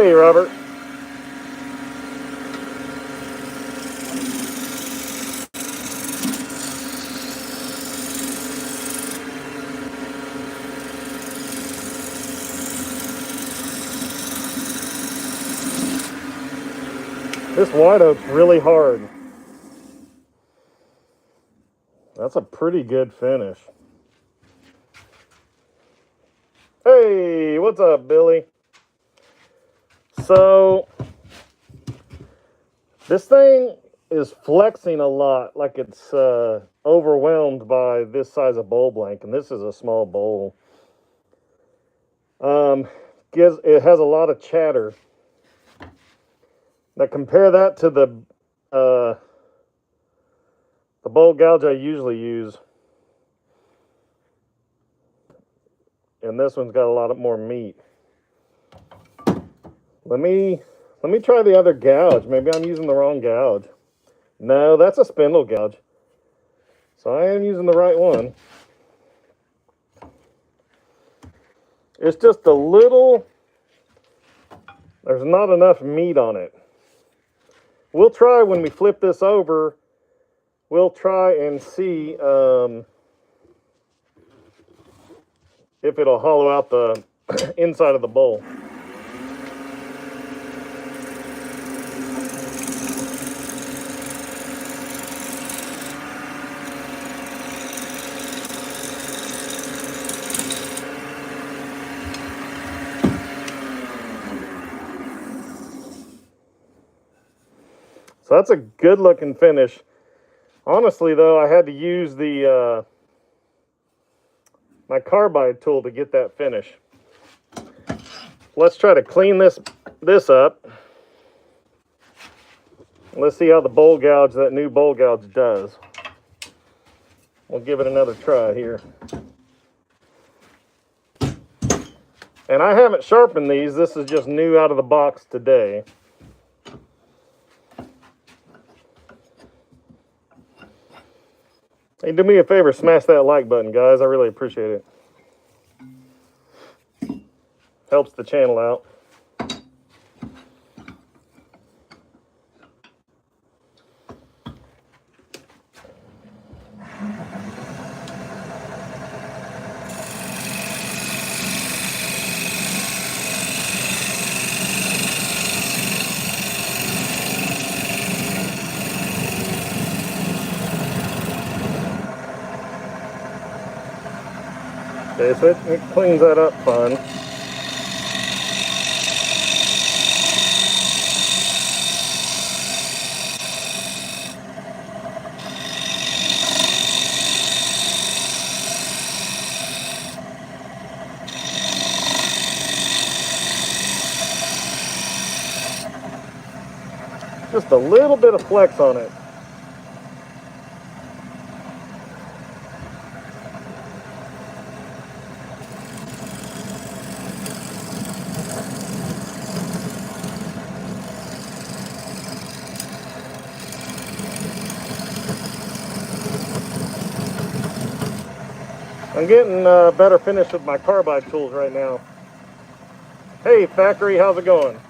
Hey, Robert. This white oak's really hard. That's a pretty good finish. Hey, what's up, Billy? So, this thing is flexing a lot, like it's overwhelmed by this size of bowl blank, and this is a small bowl. It has a lot of chatter. Now compare that to the bowl gouge I usually use, and this one's got a lot more meat. Let me try the other gouge. Maybe I'm using the wrong gouge. No, that's a spindle gouge. So I am using the right one. It's just a little, there's not enough meat on it. We'll try when we flip this over, we'll try and see if it'll hollow out the inside of the bowl. So that's a good looking finish. Honestly though, I had to use the my carbide tool to get that finish. Let's try to clean this up. Let's see how the bowl gouge, that new bowl gouge, does. We'll give it another try here. And I haven't sharpened these. This is just new out of the box today. Hey, do me a favor, smash that like button, guys. I really appreciate it. Helps the channel out. Okay, so it cleans that up fun. Just a little bit of flex on it. I'm getting a better finish with my carbide tools right now. Hey, factory, how's it going?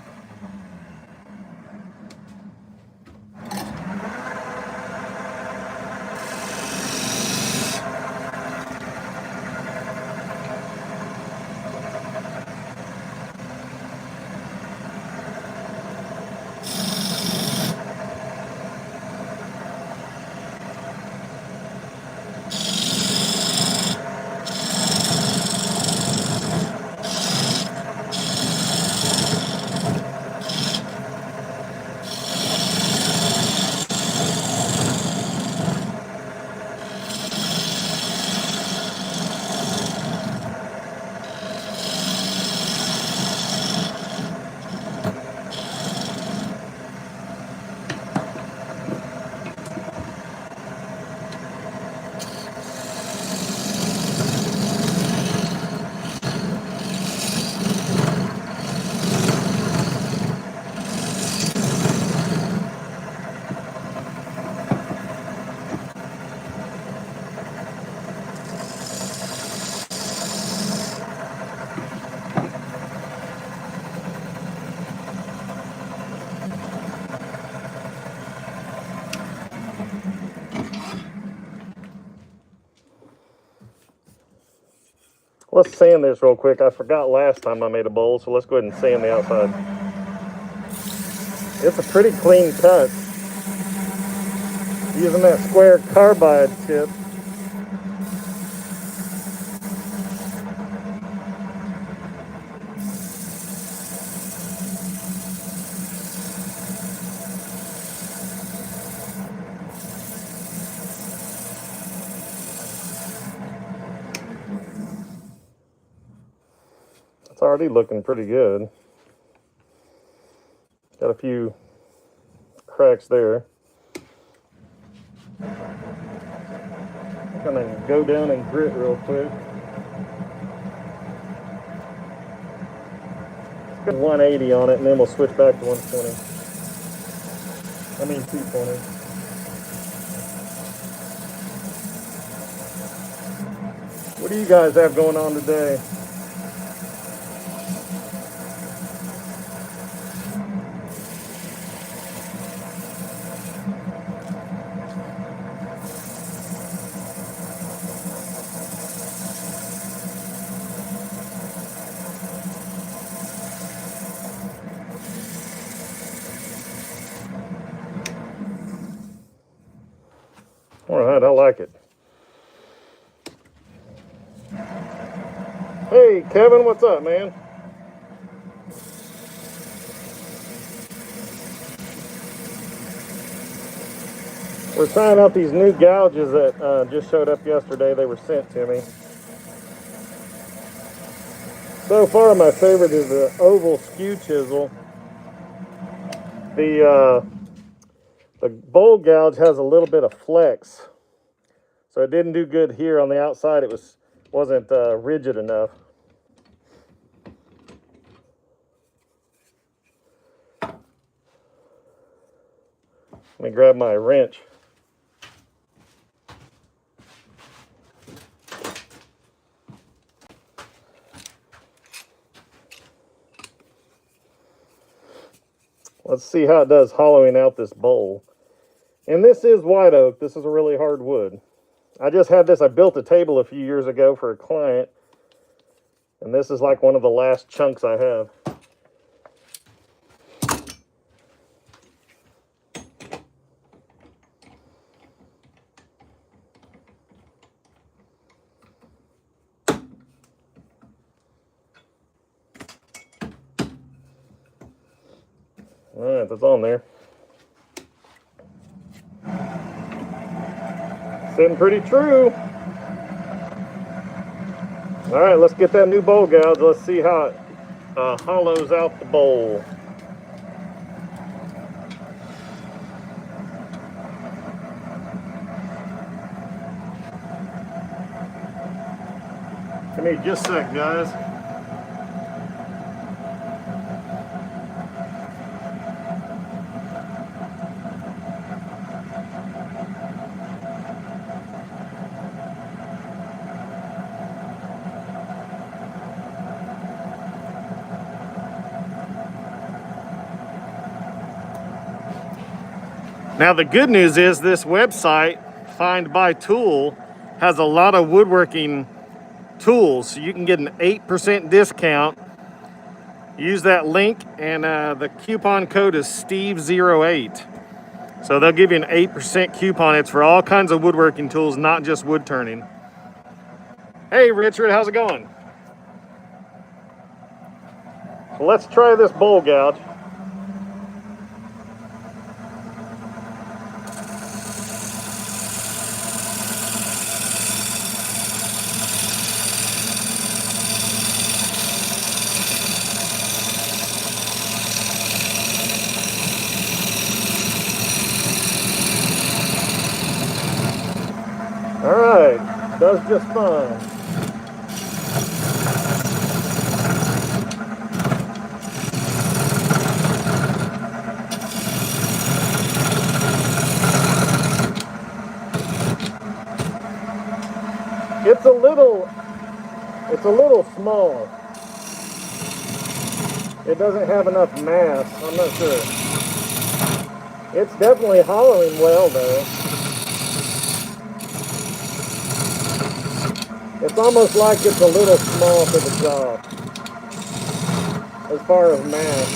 Let's sand this real quick. I forgot last time I made a bowl, so let's go ahead and sand the outside. It's a pretty clean cut. Using that square carbide tip. It's already looking pretty good. Got a few cracks there. I'm gonna go down and grit real quick. Let's go 180 on it, and then we'll switch back to 120. I mean 220. What do you guys have going on today? All right, I like it. Hey, Kevin, what's up, man? We're trying out these new gouges that just showed up yesterday. They were sent to me. So far, my favorite is the oval skew chisel. The bowl gouge has a little bit of flex, so it didn't do good here on the outside. It wasn't rigid enough. Let me grab my wrench. Let's see how it does hollowing out this bowl. And this is white oak. This is a really hard wood. I just had this. I built a table a few years ago for a client. And this is like one of the last chunks I have. All right, that's on there. Sitting pretty true. All right, let's get that new bowl gouge. Let's see how it hollows out the bowl. Give me just a sec, guys. Now the good news is this website, Find Buy Tool, has a lot of woodworking tools. So you can get an 8% discount. Use that link, and the coupon code is Steve08. So they'll give you an 8% coupon. It's for all kinds of woodworking tools, not just wood turning. Hey Richard, how's it going? So let's try this bowl gouge. All right, does just fine. It's a little small. It doesn't have enough mass. I'm not sure. It's definitely hollowing well though. It's almost like it's a little small for the job as far as mass.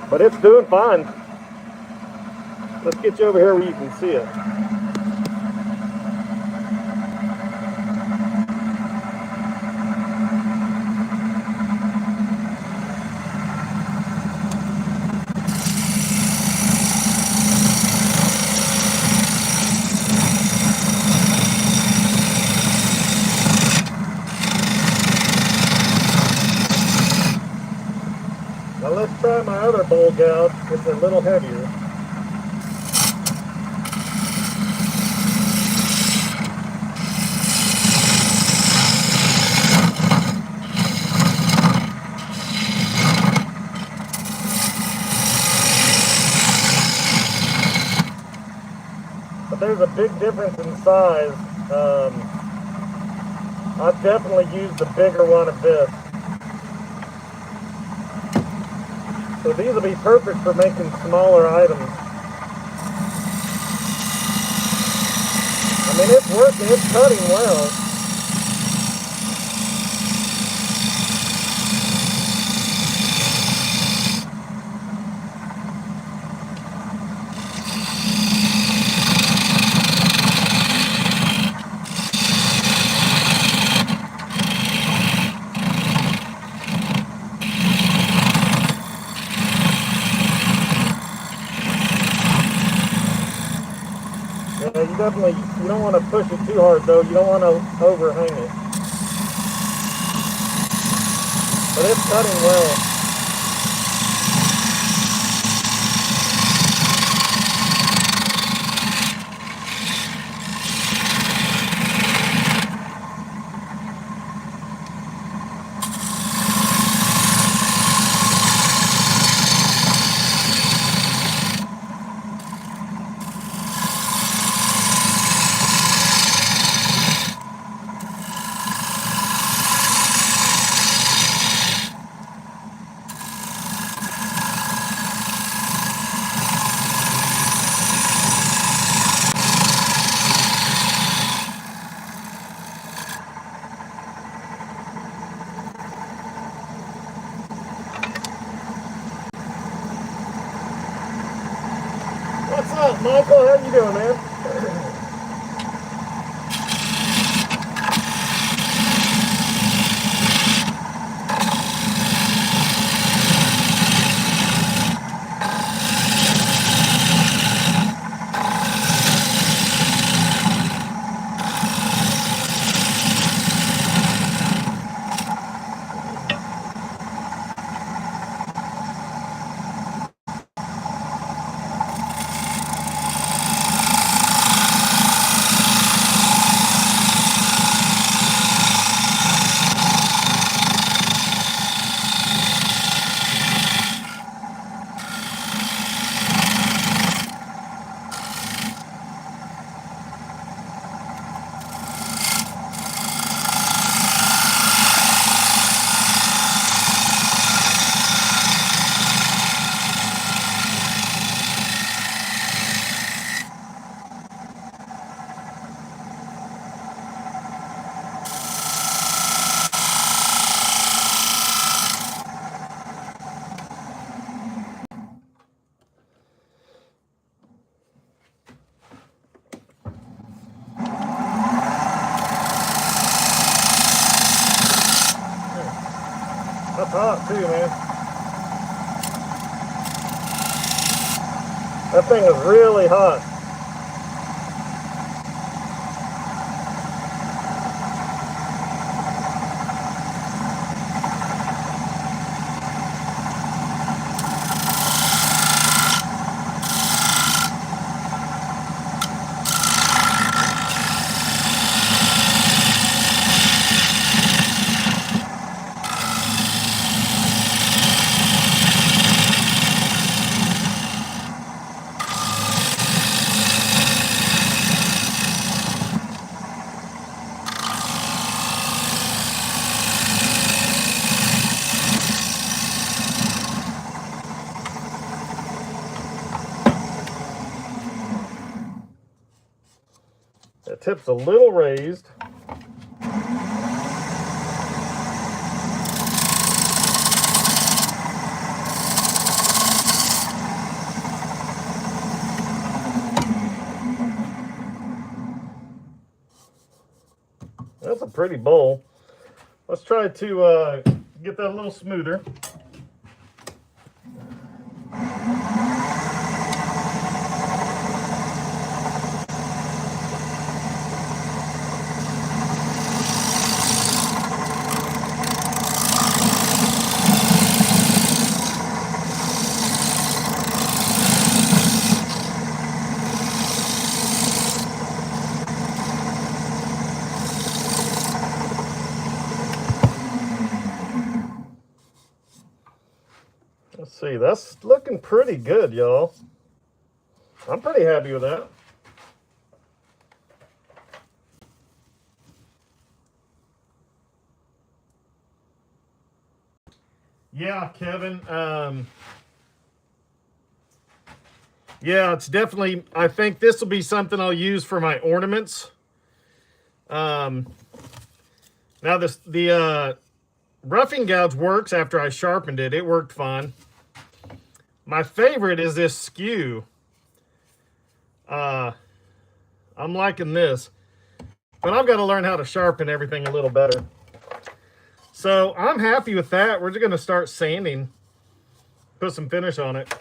But it's doing fine. Let's get you over here where you can see it. Now let's try my other bowl gouge. It's a little heavier. But there's a big difference in size. I've definitely used the bigger one of this. So these will be perfect for making smaller items. I mean, it's working, it's cutting well. Yeah, you don't want to push it too hard though. You don't want to overhang it. But it's cutting well. What's up, Michael? How you doing, man? That's hot too, man. That thing is really hot. The tip's a little raised. That's a pretty bowl. Let's try to get that a little smoother. Let's see, that's looking pretty good, y'all. I'm pretty happy with that. Yeah, Kevin. Yeah, it's definitely, I think this will be something I'll use for my ornaments. Now the roughing gouge works after I sharpened it. It worked fine. My favorite is this skew. I'm liking this, but I've got to learn how to sharpen everything a little better. So I'm happy with that. We're just going to start sanding, put some finish on it.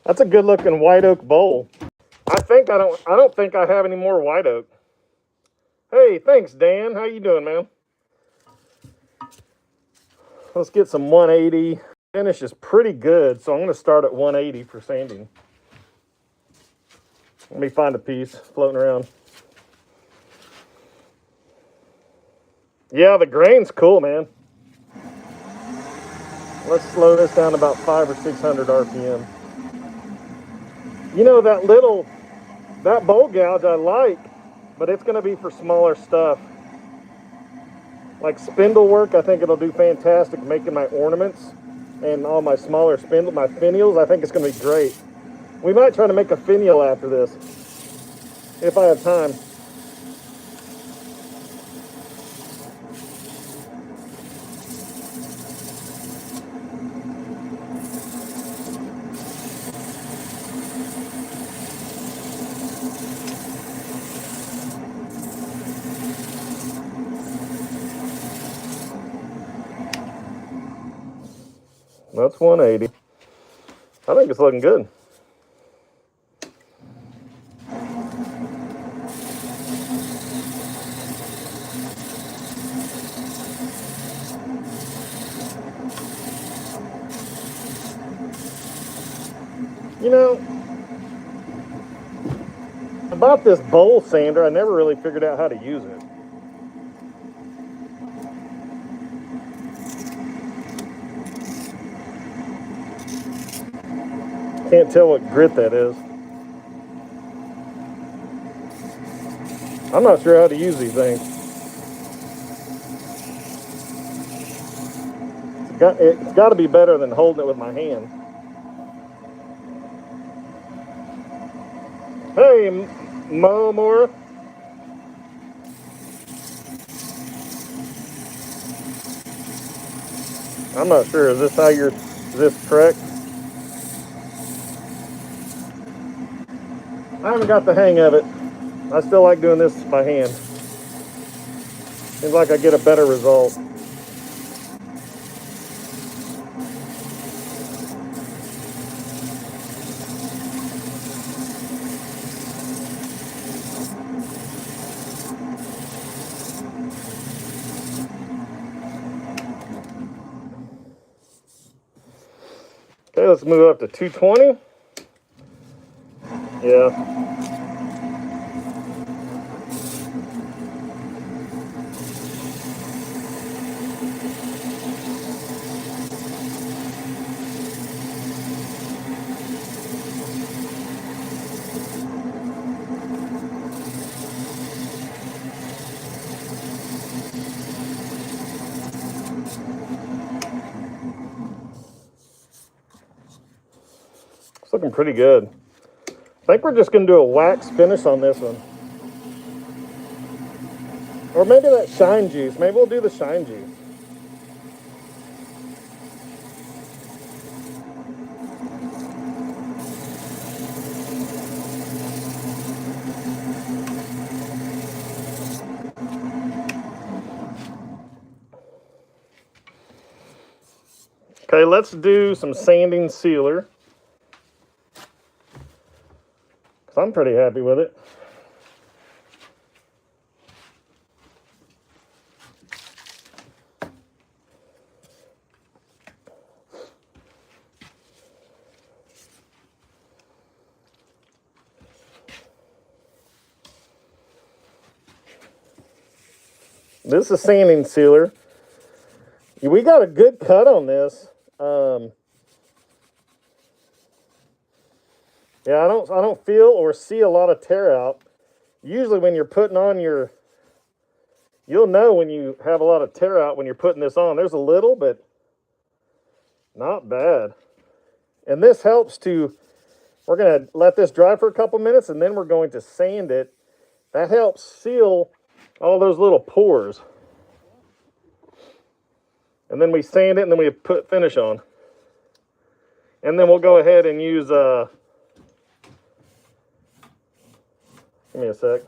That's a good looking white oak bowl. I don't think I have any more white oak. Hey, thanks, Dan. How you doing, man? Let's get some 180. Finish is pretty good, so I'm going to start at 180 for sanding. Let me find a piece floating around. Yeah, the grain's cool, man. Let's slow this down to about 500 or 600 RPM. You know, that bowl gouge I like, but it's going to be for smaller stuff. Like spindle work, I think it'll do fantastic making my ornaments and all my smaller my finials. I think it's going to be great. We might try to make a finial after this, if I have time. That's 180. I think it's looking good. You know, about this bowl sander, I never really figured out how to use it. Can't tell what grit that is. I'm not sure how to use these things. It's got to be better than holding it with my hand. Hey, Mo Mora. I'm not sure. Is this correct? I haven't got the hang of it. I still like doing this by hand. Seems like I get a better result. Okay, let's move up to 220. Yeah. It's looking pretty good. I think we're just going to do a wax finish on this one. Or maybe that shine juice. Maybe we'll do the shine juice. Okay, let's do some sanding sealer. Because I'm pretty happy with it. This is sanding sealer. We got a good cut on this. Yeah, I don't feel or see a lot of tear out. Usually when you're putting on your, you'll know when you have a lot of tear out when you're putting this on. There's a little, but not bad. And this helps to, we're going to let this dry for a couple minutes and then we're going to sand it. That helps seal all those little pores. And then we sand it and then we put finish on. And then we'll go ahead and use, give me a sec.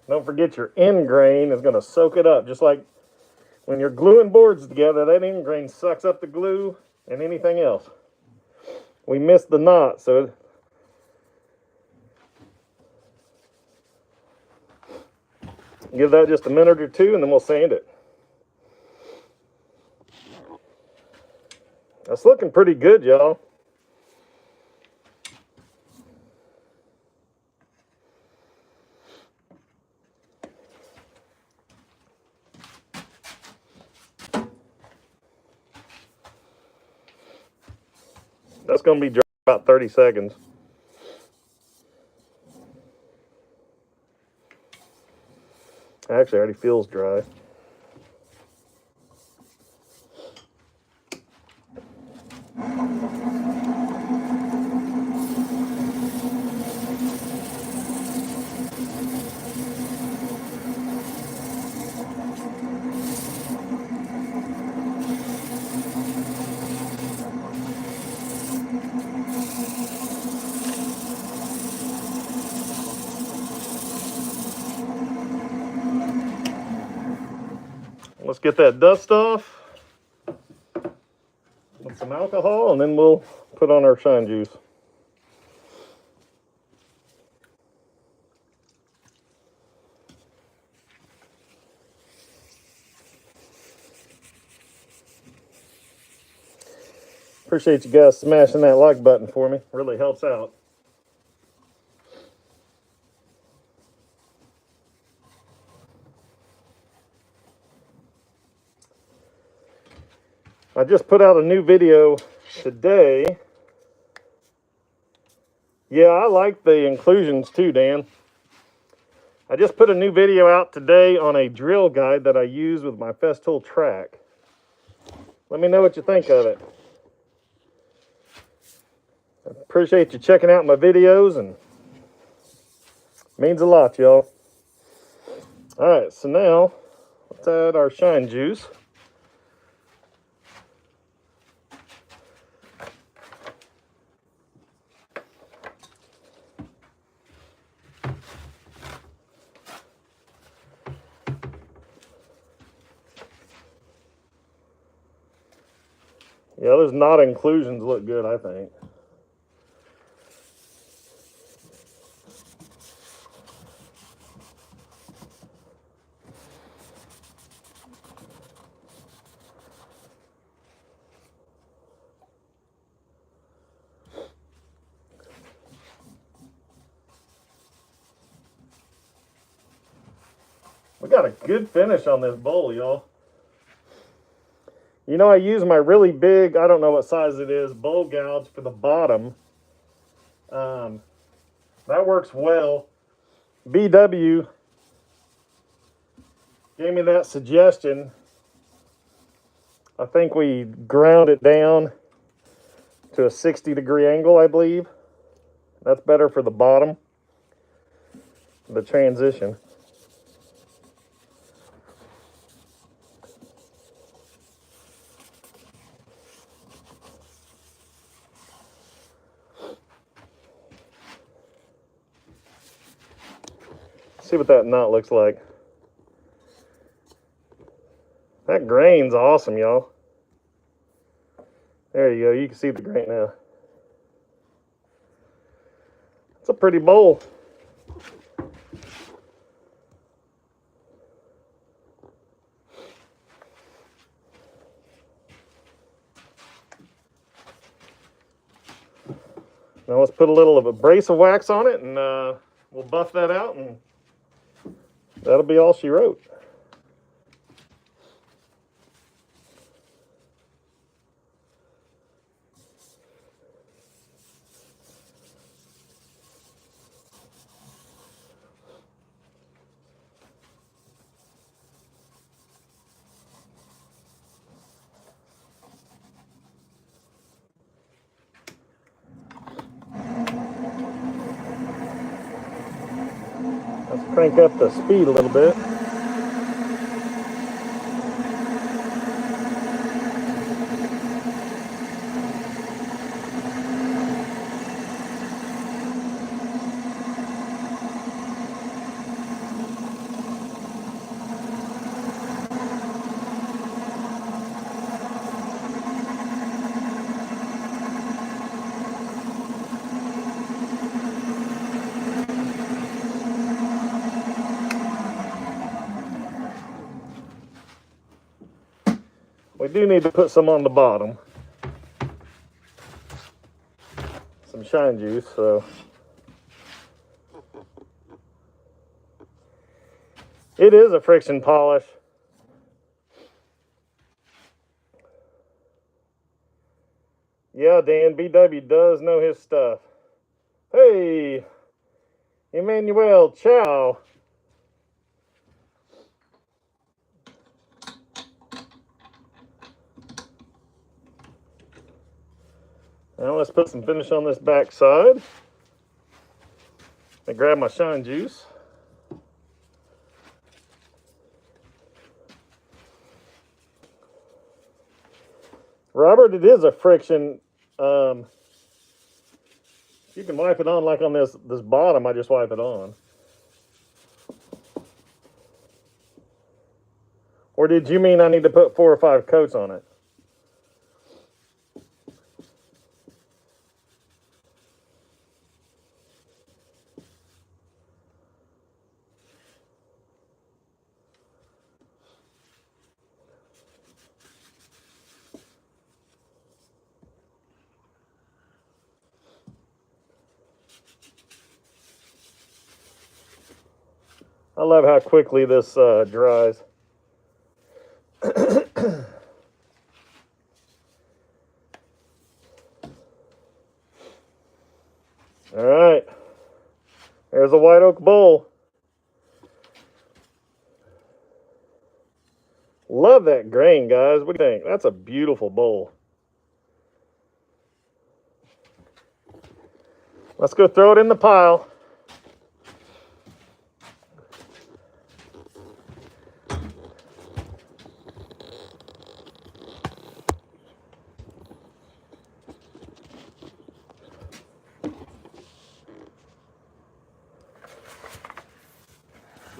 Don't forget your end grain is going to soak it up. Just like when you're gluing boards together, that end grain sucks up the glue and anything else. We missed the knot, so give that just a minute or two and then we'll sand it. That's looking pretty good, y'all. That's going to be dry about 30 seconds. Actually, it already feels dry. Let's get that dust off with some alcohol and then we'll put on our shine juice. Appreciate you guys smashing that like button for me. Really helps out. I just put out a new video today. Yeah, I like the inclusions too, Dan. I just put a new video out today on a drill guide that I use with my Festool track. Let me know what you think of it. I appreciate you checking out my videos and it means a lot, y'all. All right, so now let's add our shine juice. Yeah, those knot inclusions look good, I think. We got a good finish on this bowl, y'all. You know, I use my really big, I don't know what size it is, bowl gouge for the bottom. That works well. BW gave me that suggestion. I think we ground it down to a 60-degree angle, I believe. That's better for the bottom, the transition. See what that knot looks like. That grain's awesome, y'all. There you go. You can see the grain now. It's a pretty bowl. Now let's put a little of abrasive wax on it, and we'll buff that out, and that'll be all she wrote. Let's crank up the speed a little bit. We do need to put some on the bottom. Some shine juice, so. It is a friction polish. Yeah, Dan, BW does know his stuff. Hey, Emmanuel, ciao. Now let's put some finish on this back side. I grab my shine juice. Robert, it is a friction. You can wipe it on like on this bottom. I just wipe it on. Or did you mean I need to put 4 or 5 coats on it? I love how quickly this dries. All right, there's a white oak bowl. Love that grain, guys. What do you think? That's a beautiful bowl. Let's go throw it in the pile.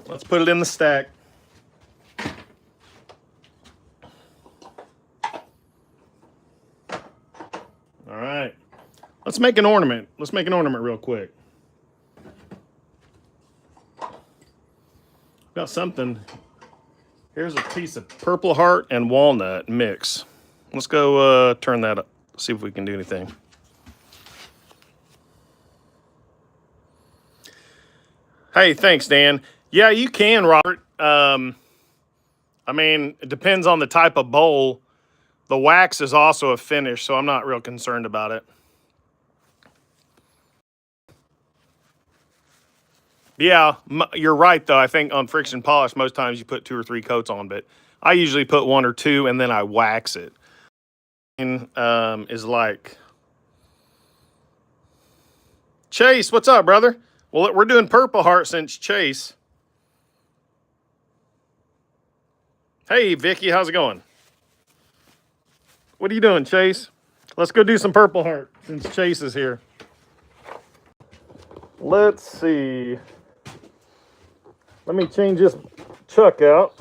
Let's put it in the stack. All right. Let's make an ornament. Let's make an ornament real quick. Got something. Here's a piece of purple heart and walnut mix. Let's go turn that up. See if we can do anything. Hey, thanks, Dan. Yeah, you can, Robert. I mean, it depends on the type of bowl. The wax is also a finish, so I'm not real concerned about it. Yeah, you're right, though. I think on friction polish, most times you put 2 or 3 coats on, but I usually put 1 or 2, and then I wax it. And is like, Chase, what's up, brother? Well, we're doing Purple Heart since Chase. Hey, Vicky, how's it going? What are you doing, Chase? Let's go do some Purple Heart since Chase is here. Let's see. Let me change this chuck out.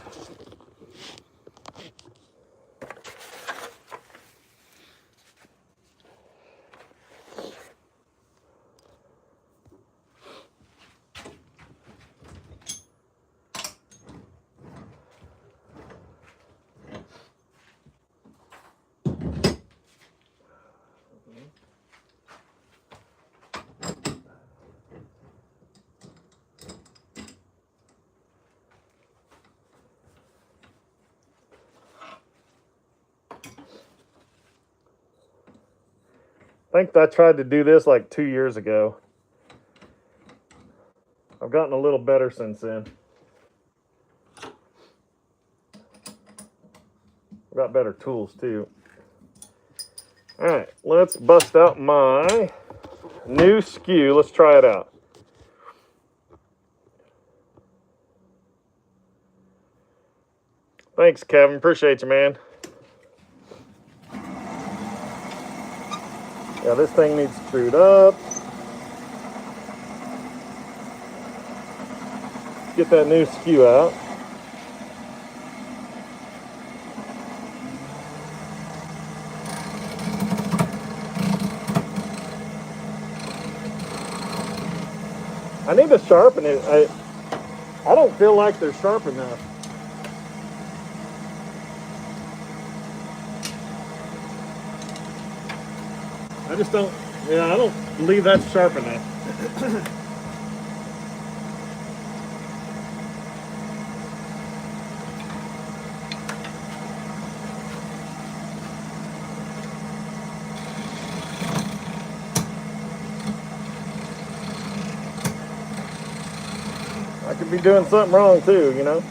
I think I tried to do this like 2 years ago. I've gotten a little better since then. I've got better tools too. All right, let's bust out my new skew. Let's try it out. Thanks, Kevin. Appreciate you, man. Yeah, this thing needs screwed up. Get that new skew out. I need to sharpen it. I don't feel like they're sharp enough. I just don't, yeah, I don't believe that's sharp enough. I could be doing something wrong too, you know?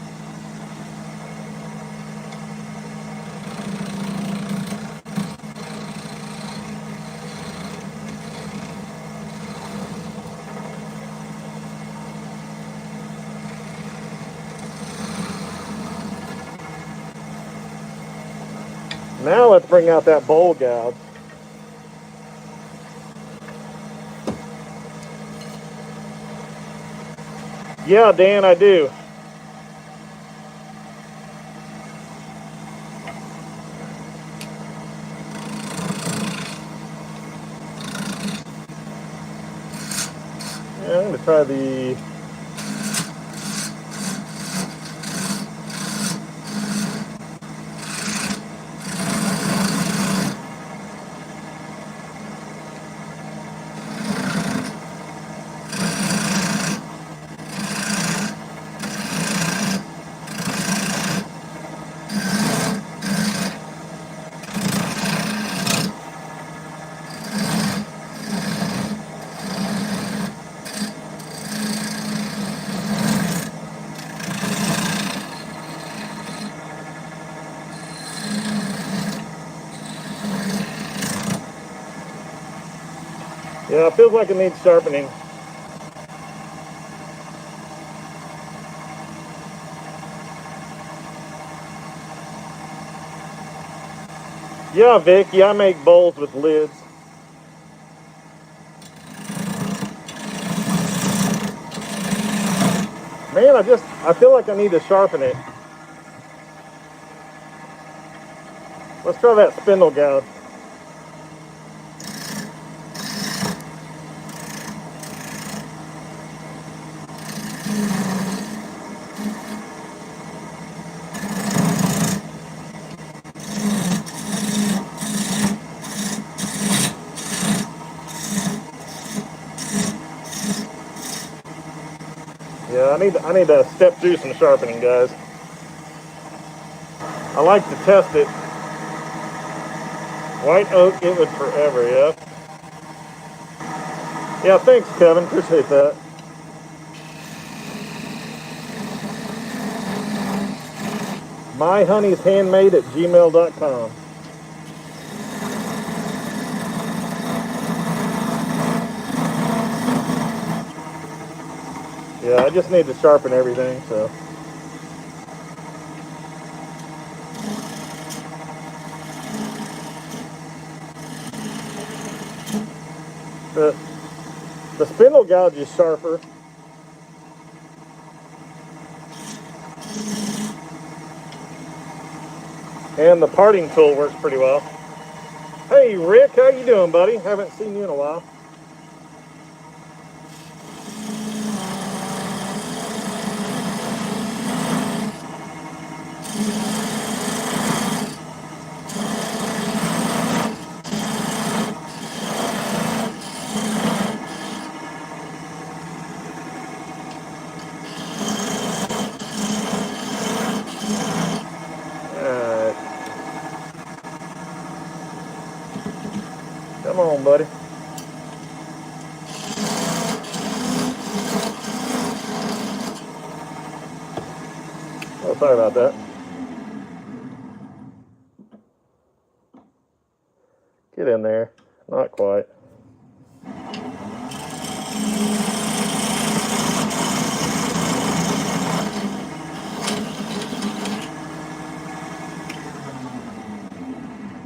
Now let's bring out that bowl gouge. Yeah, Dan, I do. Yeah, I'm gonna try the yeah, it feels like it needs sharpening. Yeah, Vic, yeah, I make bowls with lids. Man, I feel like I need to sharpen it. Let's try that spindle gouge. Yeah, I need to step through some sharpening, guys. I like to test it. White oak, it would forever, yeah. Yeah, thanks, Kevin. Appreciate that. myhoneyshandmade@gmail.com. Yeah, I just need to sharpen everything, so. The, the spindle gouge is sharper. And the parting tool works pretty well. Hey, Rick, how you doing, buddy? Haven't seen you in a while. Alright. Come on, buddy. Oh, sorry about that. Get in there. Not quite.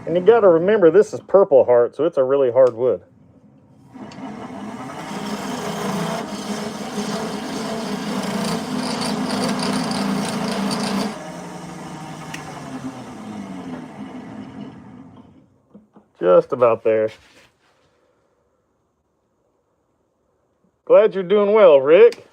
And you got to remember, this is purple heart, so it's a really hard wood. Just about there. Glad you're doing well, Rick.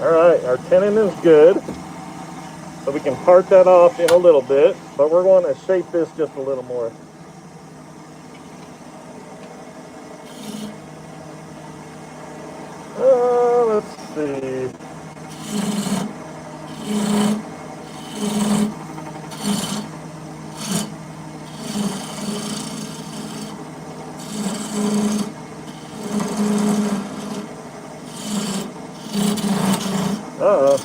Alright, our tenon is good. So we can part that off in a little bit, but we're going to shape this just a little more. Let's see. Uh-oh.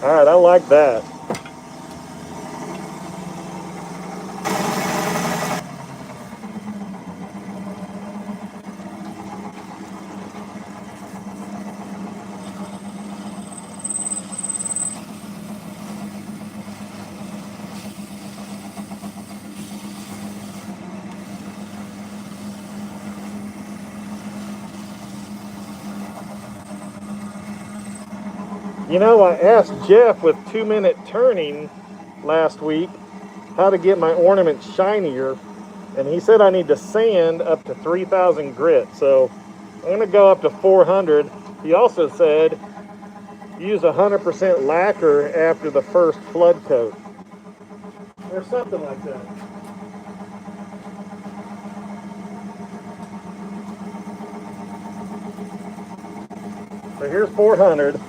Alright, I like that. You know, I asked Jeff with 2-minute turning last week how to get my ornament shinier, and he said I need to sand up to 3,000 grit, so I'm going to go up to 400. He also said use 100% lacquer after the first flood coat, or something like that. So here's 400.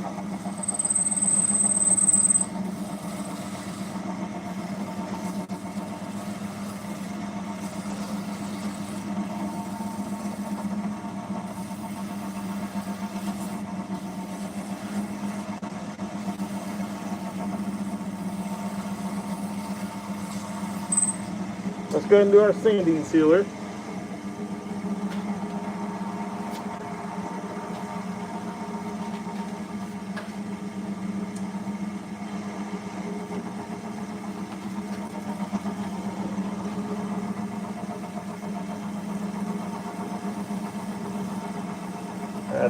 Let's go ahead and do our sanding sealer.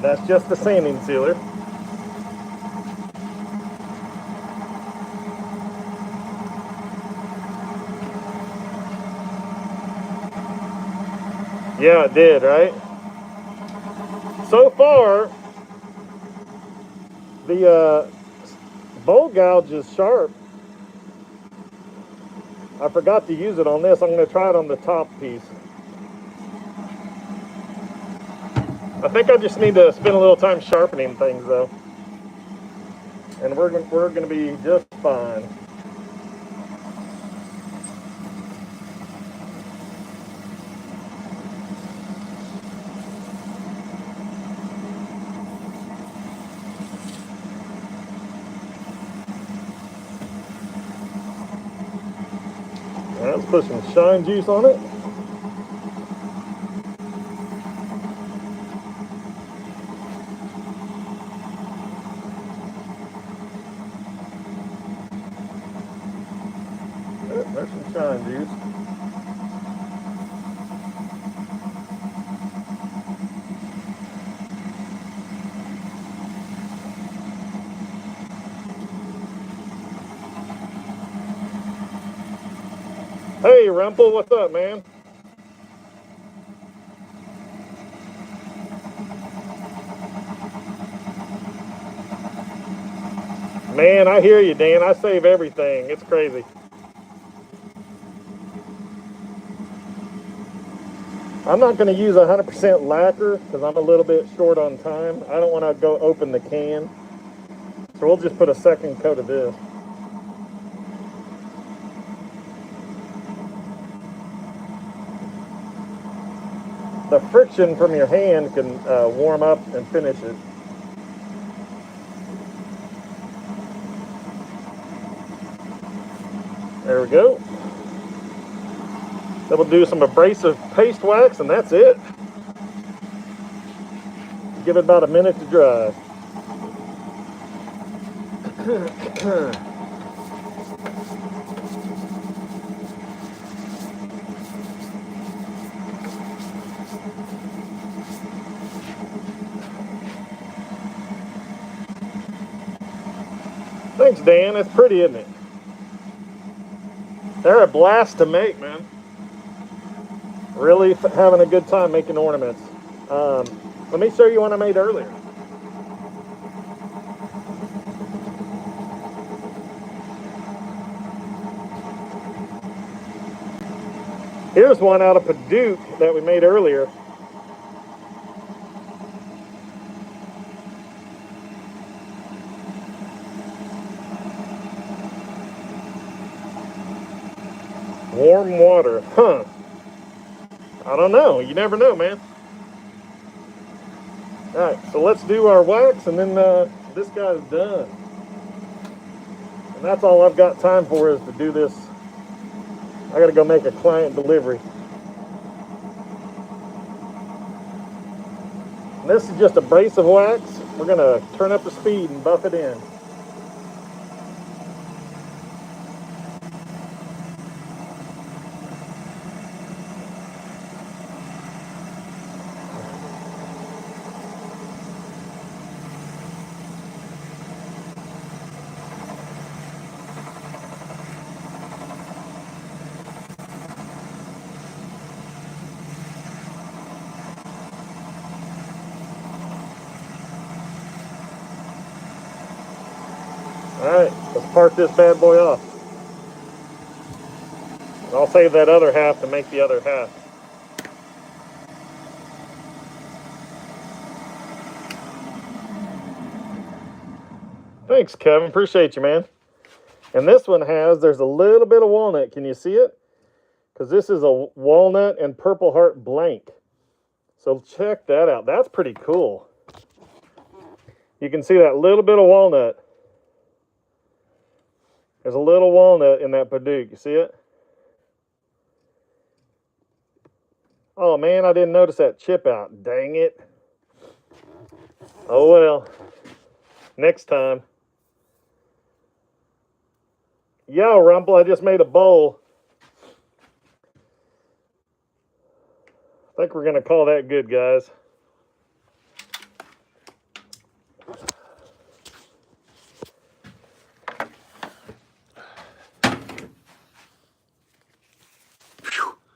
That's just the sanding sealer. Yeah, it did, right? So far, The bowl gouge is sharp. I forgot to use it on this. I'm going to try it on the top piece. I think I just need to spend a little time sharpening things though. And we're going to be just fine. All right, let's put some shine juice on it. Oh, there's some shine juice. Hey, Rumple, what's up, man? Man, I hear you, Dan. I save everything. It's crazy. I'm not going to use 100% lacquer because I'm a little bit short on time. I don't want to go open the can. So we'll just put a second coat of this. The friction from your hand can warm up and finish it. There we go. Then we'll do some abrasive paste wax, and that's it. Give it about a minute to dry. Thanks, Dan. It's pretty, isn't it? They're a blast to make, man. Really having a good time making ornaments. Let me show you one I made earlier. Here's one out of Paducah that we made earlier. Warm water, huh? I don't know. You never know, man. All right, so let's do our wax, and then this guy's done. And that's all I've got time for is to do this. I got to go make a client delivery. And this is just abrasive wax. We're going to turn up the speed and buff it in. All right, let's part this bad boy off. I'll save that other half to make the other half. Thanks, Kevin. Appreciate you, man. And this one there's a little bit of walnut. Can you see it? Because this is a walnut and Purple Heart blank. So check that out. That's pretty cool. You can see that little bit of walnut. There's a little walnut in that Paducah. You see it? Oh man, I didn't notice that chip out. Dang it. Oh well. Next time. Yo, Rumple, I just made a bowl. I think we're going to call that good, guys.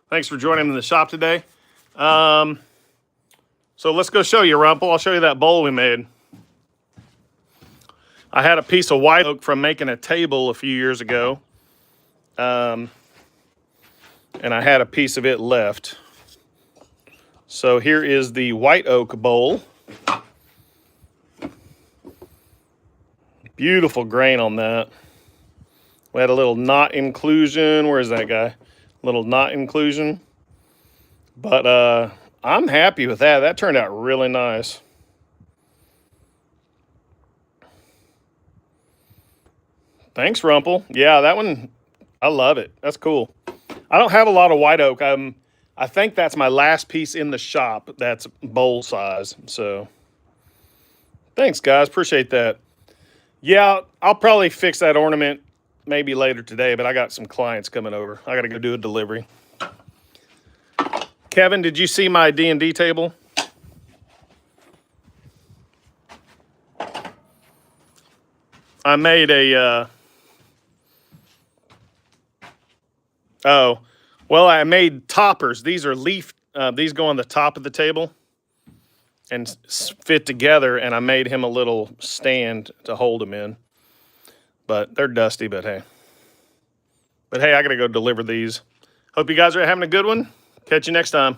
Thanks for joining in the shop today. So let's go show you, Rumple. I'll show you that bowl we made. I had a piece of white oak from making a table a few years ago. And I had a piece of it left. So here is the white oak bowl. Beautiful grain on that. We had a little knot inclusion. Where is that guy? Little knot inclusion. But I'm happy with that. That turned out really nice. Thanks, Rumple. Yeah, that one, I love it. That's cool. I don't have a lot of white oak. I think that's my last piece in the shop that's bowl size. So thanks, guys. Appreciate that. Yeah, I'll probably fix that ornament maybe later today, but I got some clients coming over. I got to go do a delivery. Kevin, did you see my D&D table? I made a, I made toppers. These are leaf, these go on the top of the table and fit together, and I made him a little stand to hold them in. But they're dusty, but hey. But hey, I got to go deliver these. Hope you guys are having a good one. Catch you next time.